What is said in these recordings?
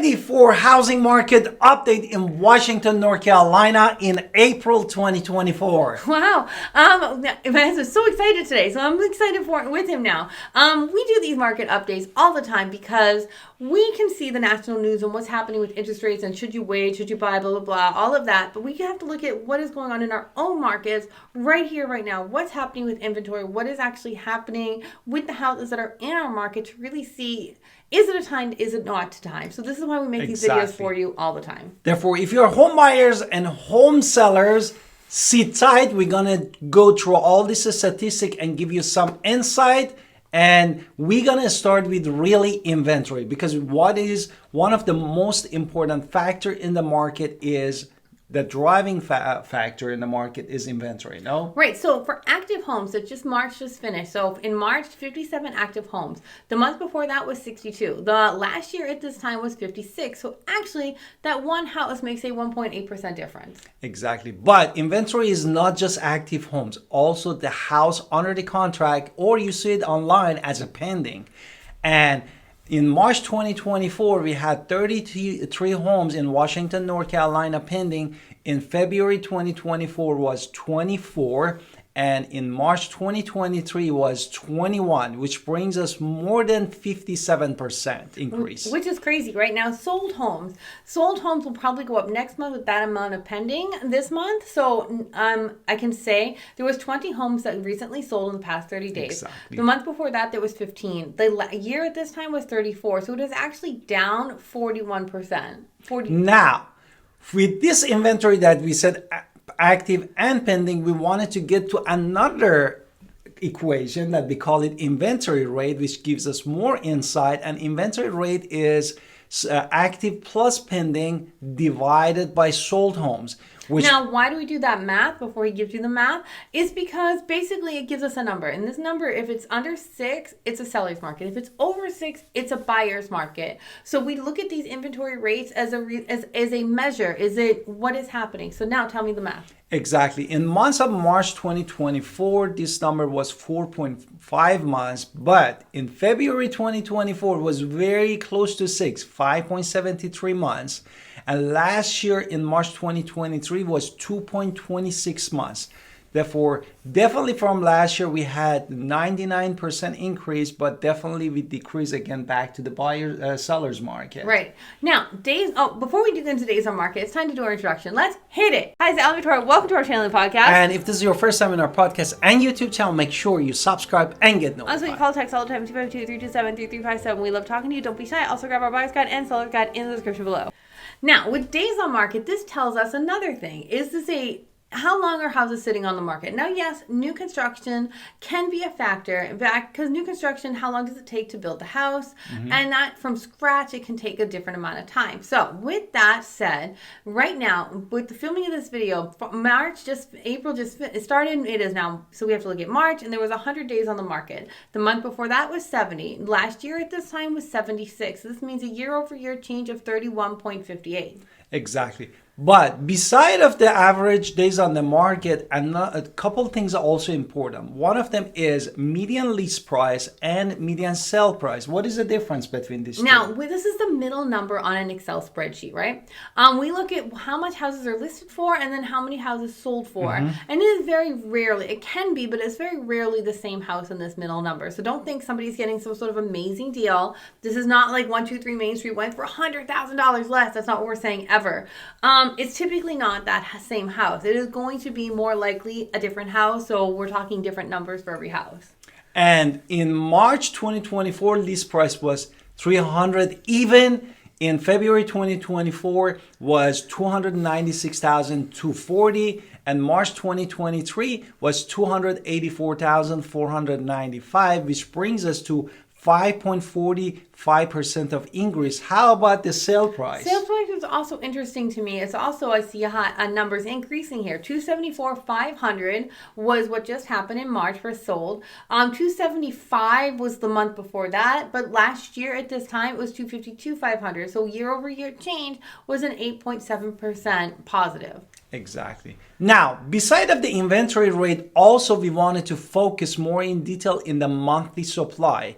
ready for housing market update in Washington, North Carolina in April 2024. Wow. I'm so excited today. So I'm excited with him now. We do these market updates all the time because we can see the national news and what's happening with interest rates and should you wait, should you buy, blah, blah, blah, all of that. But we have to look at what is going on in our own markets right here, right now. What's happening with inventory? What is actually happening with the houses that are in our market to really see, is it a time, is it not time? So this is why we make these videos for you all the time. Therefore, if you're home buyers and home sellers, sit tight. We're going to go through all this statistic and give you some insight. And we're going to start with really inventory, because what is one of the most important factor in the market is the driving factor in the market is inventory, no? Right. So for active homes, that March just finished. So in March, 57 active homes. The month before that was 62. The last year at this time was 56. So actually, that one house makes a 1.8% difference. Exactly. But inventory is not just active homes. Also the house under the contract, or you see it online as a pending. And in March 2024, we had 33 homes in Washington, North Carolina pending. In February 2024 was 24. And in March 2023 was 21, which brings us more than 57% increase. Which is crazy. Right now, sold homes will probably go up next month with that amount of pending this month. So I can say there was 20 homes that recently sold in the past 30 days. Exactly. The month before that, there was 15. The year at this time was 34. So it is actually down 41%. Now, with this inventory that we said active and pending, we wanted to get to another equation that we call it inventory rate, which gives us more insight. And inventory rate is active plus pending divided by sold homes. Now, why do we do that math before he gives you the math? It's because basically it gives us a number. And this number, if it's under 6, it's a seller's market. If it's over 6, it's a buyer's market. So we look at these inventory rates as a measure. Is it what is happening? So now tell me the math. Exactly. In months of March 2024, this number was 4.5 months, but in February 2024 was very close to 6, 5.73 months. And last year in March 2023 was 2.26 months. Therefore, definitely from last year, we had 99% increase, but definitely we decrease again back to the seller's market. Right. Now, before we get into days on market, it's time to do our introduction. Let's hit it. Hi, it's Alan Victoria. Welcome to our channel and podcast. And if this is your first time in our podcast and YouTube channel, make sure you subscribe and get notified. Also, you call text all the time, 252-327-3357. We love talking to you. Don't be shy. Also, grab our buyer's guide and seller's guide in the description below. Now, with days on market, this tells us another thing. Is this how long are houses sitting on the market? Now, yes, new construction can be a factor, because new construction, how long does it take to build the house? Mm-hmm. And that from scratch, it can take a different amount of time. So with that said, right now, with the filming of this video, April just started, it is now, so we have to look at March, and there was 100 days on the market. The month before that was 70. Last year at this time was 76. So this means a year-over-year change of 31.58. Exactly. But beside of the average days on the market, a couple things are also important. One of them is median lease price and median sale price. What is the difference between these two? Now, this is the middle number on an Excel spreadsheet, right? We look at how much houses are listed for and then how many houses sold for. Mm-hmm. And it is very rarely, it can be, but it's very rarely the same house in this middle number. So don't think somebody's getting some sort of amazing deal. This is not like 123 Main Street went for $100,000 less. That's not what we're saying ever. It's typically not that same house. It is going to be more likely a different house. So we're talking different numbers for every house. And in March 2024, lease price was $300. Even in February 2024 was $296,240. And March 2023 was $284,495, which brings us to 5.45% of increase. How about the sale price? Sale price is also interesting to me. It's also, I see numbers increasing here. $274,500 was what just happened in March for sold. $275,000 was the month before that, but last year at this time it was $252,500. So year over year change was an 8.7% positive. Exactly. Now, beside of the inventory rate, also we wanted to focus more in detail in the monthly supply.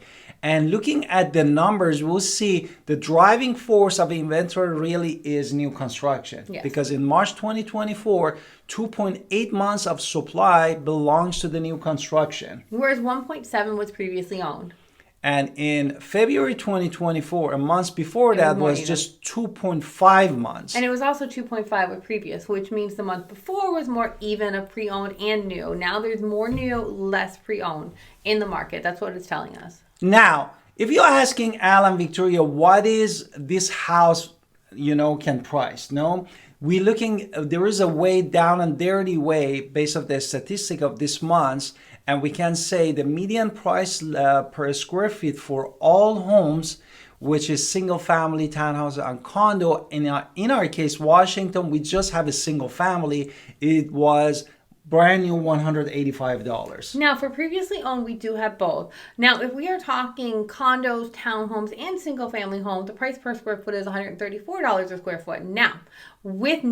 And looking at the numbers, we'll see the driving force of inventory really is new construction. Yes. Because in March 2024, 2.8 months of supply belongs to the new construction. Whereas 1.7 was previously owned. And in February 2024, a month before It was that more was even. just 2.5 months. And it was also 2.5 with previous, which means the month before was more even of pre-owned and new. Now there's more new, less pre-owned in the market. That's what it's telling us. Now, if you're asking Alan, Victoria, what is this house, can price? No, we're looking, there is a way down and dirty way based on the statistic of this month. And we can say the median price per square feet for all homes, which is single family, townhouse, and condo. In our case, Washington, we just have a single family. It was brand new $185. Now, for previously owned, we do have both. Now, if we are talking condos, townhomes, and single family homes, the price per square foot is $134 a square foot. Now, with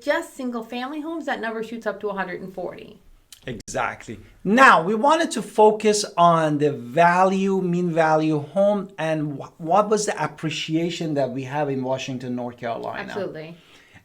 just single family homes, that number shoots up to $140. Exactly. Now, we wanted to focus on the mean value home, and what was the appreciation that we have in Washington, North Carolina. Absolutely.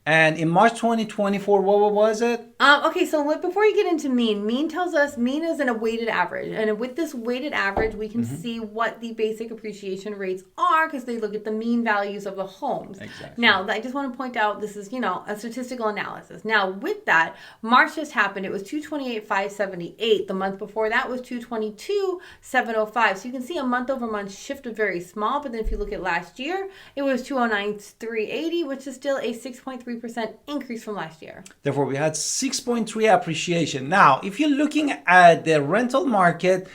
And in March 2024, what was it? Okay, so before you get into mean tells us mean is in a weighted average. And with this weighted average, we can see what the basic appreciation rates are because they look at the mean values of the homes. Exactly. Now, I just want to point out this is, a statistical analysis. Now, with that, March just happened. It was 228,578. The month before that was 222,705. So you can see a month over month shift was very small. But then if you look at last year, it was 209,380, which is still a 6.3% increase from last year. Therefore, we had 6.3 appreciation. Now, if you're looking at the rental market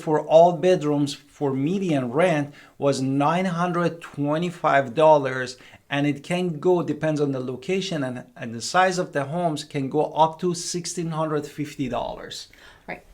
for all bedrooms for median rent was $925, and it can go, depends on the location and the size of the homes, can go up to $1,650. Right.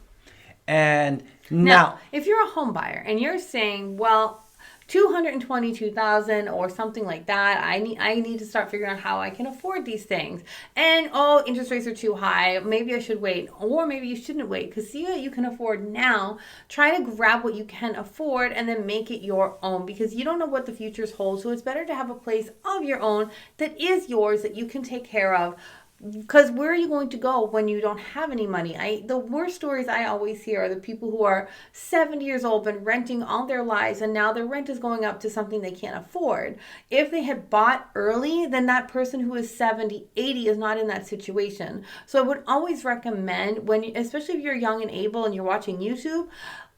And now, if you're a home buyer and you're saying, well, 222,000 or something like that. I need to start figuring out how I can afford these things. And interest rates are too high. Maybe I should wait, or maybe you shouldn't wait. Because see what you can afford now. Try to grab what you can afford and then make it your own. Because you don't know what the futures hold. So it's better to have a place of your own that is yours that you can take care of. Because where are you going to go when you don't have any money? The worst stories I always hear are the people who are 70 years old, been renting all their lives, and now their rent is going up to something they can't afford. If they had bought early, then that person who is 70, 80 is not in that situation. So I would always recommend, especially if you're young and able and you're watching YouTube,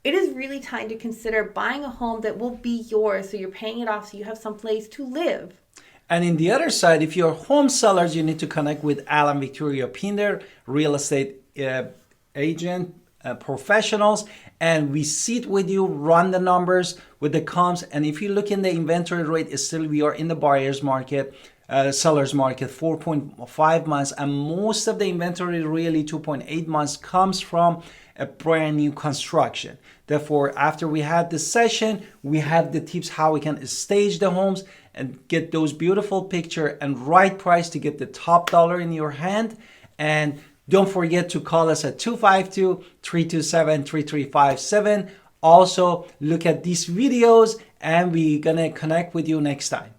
it is really time to consider buying a home that will be yours so you're paying it off so you have some place to live. And in the other side, if you're home sellers, you need to connect with Alan, Victoria, Pinder, real estate agent, professionals, and we sit with you, run the numbers with the comps. And if you look in the inventory rate, we are in the buyer's market, seller's market, 4.5 months, and most of the inventory, really 2.8 months, comes from a brand new construction. Therefore, after we had this session, we have the tips how we can stage the homes and get those beautiful picture and right price to get the top dollar in your hand. And don't forget to call us at 252-327-3357. Also, look at these videos, and we're gonna connect with you next time.